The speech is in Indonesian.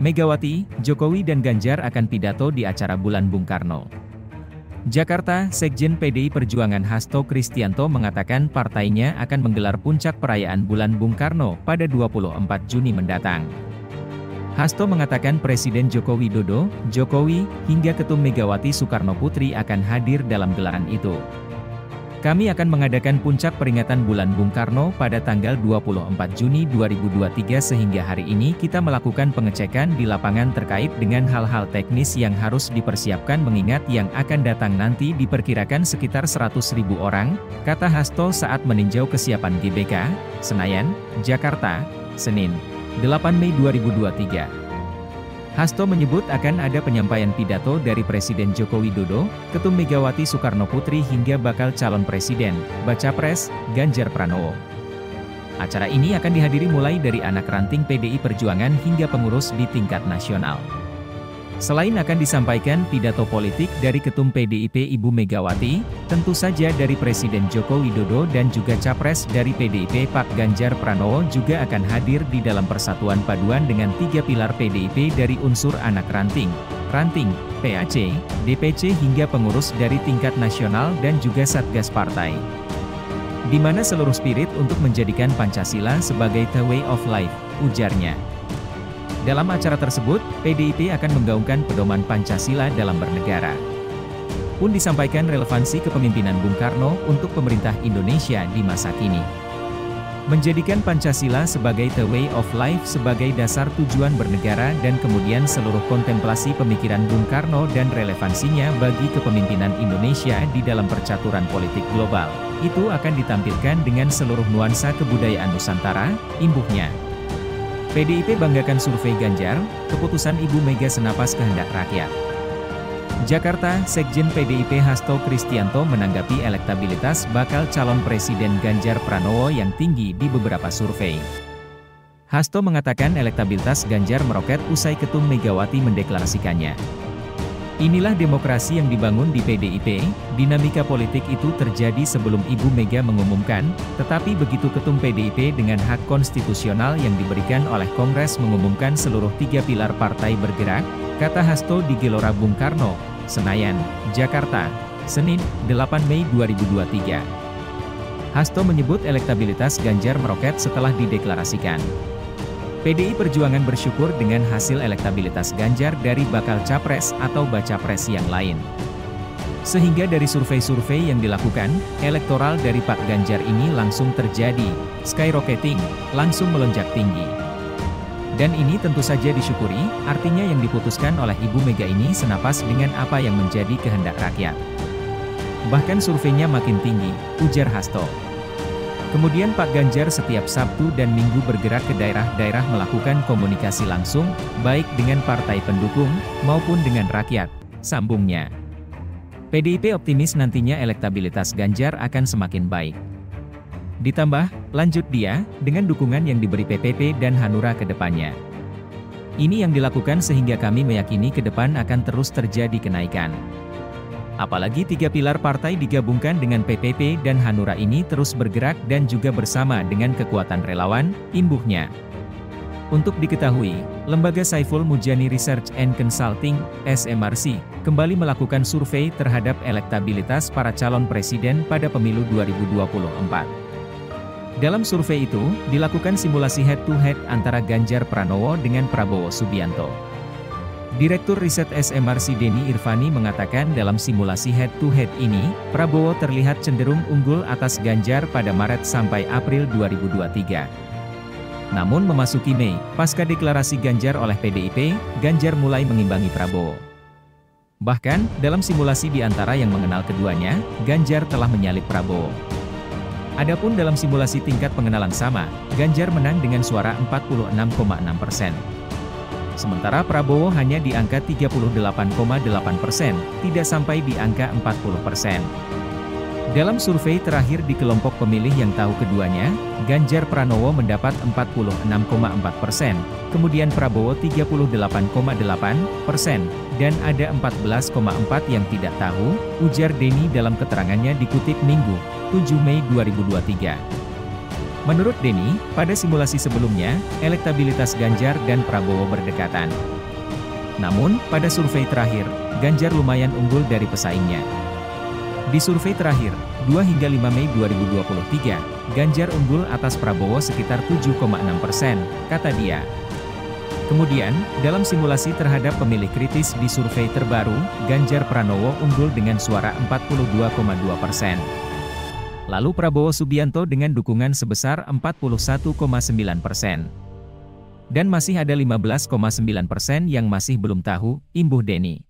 Megawati, Jokowi dan Ganjar akan pidato di acara Bulan Bung Karno. Jakarta, Sekjen PDI Perjuangan Hasto Kristianto mengatakan partainya akan menggelar puncak perayaan Bulan Bung Karno pada 24 Juni mendatang. Hasto mengatakan Presiden Joko Widodo, Jokowi, hingga Ketum Megawati Soekarno Putri akan hadir dalam gelaran itu. Kami akan mengadakan puncak peringatan Bulan Bung Karno pada tanggal 24 Juni 2023 sehingga hari ini kita melakukan pengecekan di lapangan terkait dengan hal-hal teknis yang harus dipersiapkan mengingat yang akan datang nanti diperkirakan sekitar 100.000 orang, kata Hasto saat meninjau kesiapan GBK, Senayan, Jakarta, Senin, 8 Mei 2023. Hasto menyebut akan ada penyampaian pidato dari Presiden Joko Widodo, Ketum Megawati Soekarno Putri hingga bakal calon presiden, Baca Pres, Ganjar Pranowo. Acara ini akan dihadiri mulai dari anak ranting PDI Perjuangan hingga pengurus di tingkat nasional. Selain akan disampaikan pidato politik dari Ketum PDIP Ibu Megawati, tentu saja dari Presiden Joko Widodo dan juga Capres dari PDIP Pak Ganjar Pranowo juga akan hadir di dalam persatuan paduan dengan 3 pilar PDIP dari unsur anak ranting, PAC, DPC hingga pengurus dari tingkat nasional dan juga Satgas Partai. Di mana seluruh spirit untuk menjadikan Pancasila sebagai the way of life, ujarnya. Dalam acara tersebut, PDIP akan menggaungkan pedoman Pancasila dalam bernegara. Pun disampaikan relevansi kepemimpinan Bung Karno untuk pemerintah Indonesia di masa kini. Menjadikan Pancasila sebagai the way of life sebagai dasar tujuan bernegara dan kemudian seluruh kontemplasi pemikiran Bung Karno dan relevansinya bagi kepemimpinan Indonesia di dalam percaturan politik global, itu akan ditampilkan dengan seluruh nuansa kebudayaan Nusantara, imbuhnya. PDIP banggakan survei Ganjar, keputusan Ibu Mega senapas kehendak rakyat. Jakarta, Sekjen PDIP Hasto Kristianto menanggapi elektabilitas bakal calon Presiden Ganjar Pranowo yang tinggi di beberapa survei. Hasto mengatakan elektabilitas Ganjar meroket usai Ketum Megawati mendeklarasikannya. Inilah demokrasi yang dibangun di PDIP, dinamika politik itu terjadi sebelum Ibu Mega mengumumkan, tetapi begitu Ketum PDIP dengan hak konstitusional yang diberikan oleh Kongres mengumumkan seluruh 3 pilar partai bergerak, kata Hasto di Gelora Bung Karno, Senayan, Jakarta, Senin, 8 Mei 2023. Hasto menyebut elektabilitas Ganjar meroket setelah dideklarasikan. PDI Perjuangan bersyukur dengan hasil elektabilitas Ganjar dari bakal capres atau baca pres yang lain. Sehingga dari survei-survei yang dilakukan, elektoral dari Pak Ganjar ini langsung terjadi, skyrocketing, langsung melonjak tinggi. Dan ini tentu saja disyukuri, artinya yang diputuskan oleh Ibu Mega ini senapas dengan apa yang menjadi kehendak rakyat. Bahkan surveinya makin tinggi, ujar Hasto. Kemudian Pak Ganjar setiap Sabtu dan Minggu bergerak ke daerah-daerah melakukan komunikasi langsung, baik dengan partai pendukung, maupun dengan rakyat, sambungnya. PDIP optimis nantinya elektabilitas Ganjar akan semakin baik. Ditambah, lanjut dia, dengan dukungan yang diberi PPP dan Hanura ke depannya. Ini yang dilakukan sehingga kami meyakini ke depan akan terus terjadi kenaikan. Apalagi 3 pilar partai digabungkan dengan PPP dan Hanura ini terus bergerak dan juga bersama dengan kekuatan relawan, imbuhnya. Untuk diketahui, Lembaga Saiful Mujani Research and Consulting, SMRC, kembali melakukan survei terhadap elektabilitas para calon presiden pada pemilu 2024. Dalam survei itu, dilakukan simulasi head-to-head antara Ganjar Pranowo dengan Prabowo Subianto. Direktur Riset SMRC Denny Irvani mengatakan dalam simulasi head-to-head ini, Prabowo terlihat cenderung unggul atas Ganjar pada Maret sampai April 2023. Namun memasuki Mei, pasca deklarasi Ganjar oleh PDIP, Ganjar mulai mengimbangi Prabowo. Bahkan, dalam simulasi di antara yang mengenal keduanya, Ganjar telah menyalip Prabowo. Adapun dalam simulasi tingkat pengenalan sama, Ganjar menang dengan suara 46,6%. Sementara Prabowo hanya di angka 38,8%, tidak sampai di angka 40%. Dalam survei terakhir di kelompok pemilih yang tahu keduanya, Ganjar Pranowo mendapat 46,4%, kemudian Prabowo 38,8%, dan ada 14,4% yang tidak tahu, ujar Denny dalam keterangannya dikutip Minggu, 7 Mei 2023. Menurut Denny, pada simulasi sebelumnya, elektabilitas Ganjar dan Prabowo berdekatan. Namun, pada survei terakhir, Ganjar lumayan unggul dari pesaingnya. Di survei terakhir, 2 hingga 5 Mei 2023, Ganjar unggul atas Prabowo sekitar 7,6%, kata dia. Kemudian, dalam simulasi terhadap pemilih kritis di survei terbaru, Ganjar Pranowo unggul dengan suara 42,2%. Lalu Prabowo Subianto dengan dukungan sebesar 41,9%. Dan masih ada 15,9% yang masih belum tahu, imbuh Denny.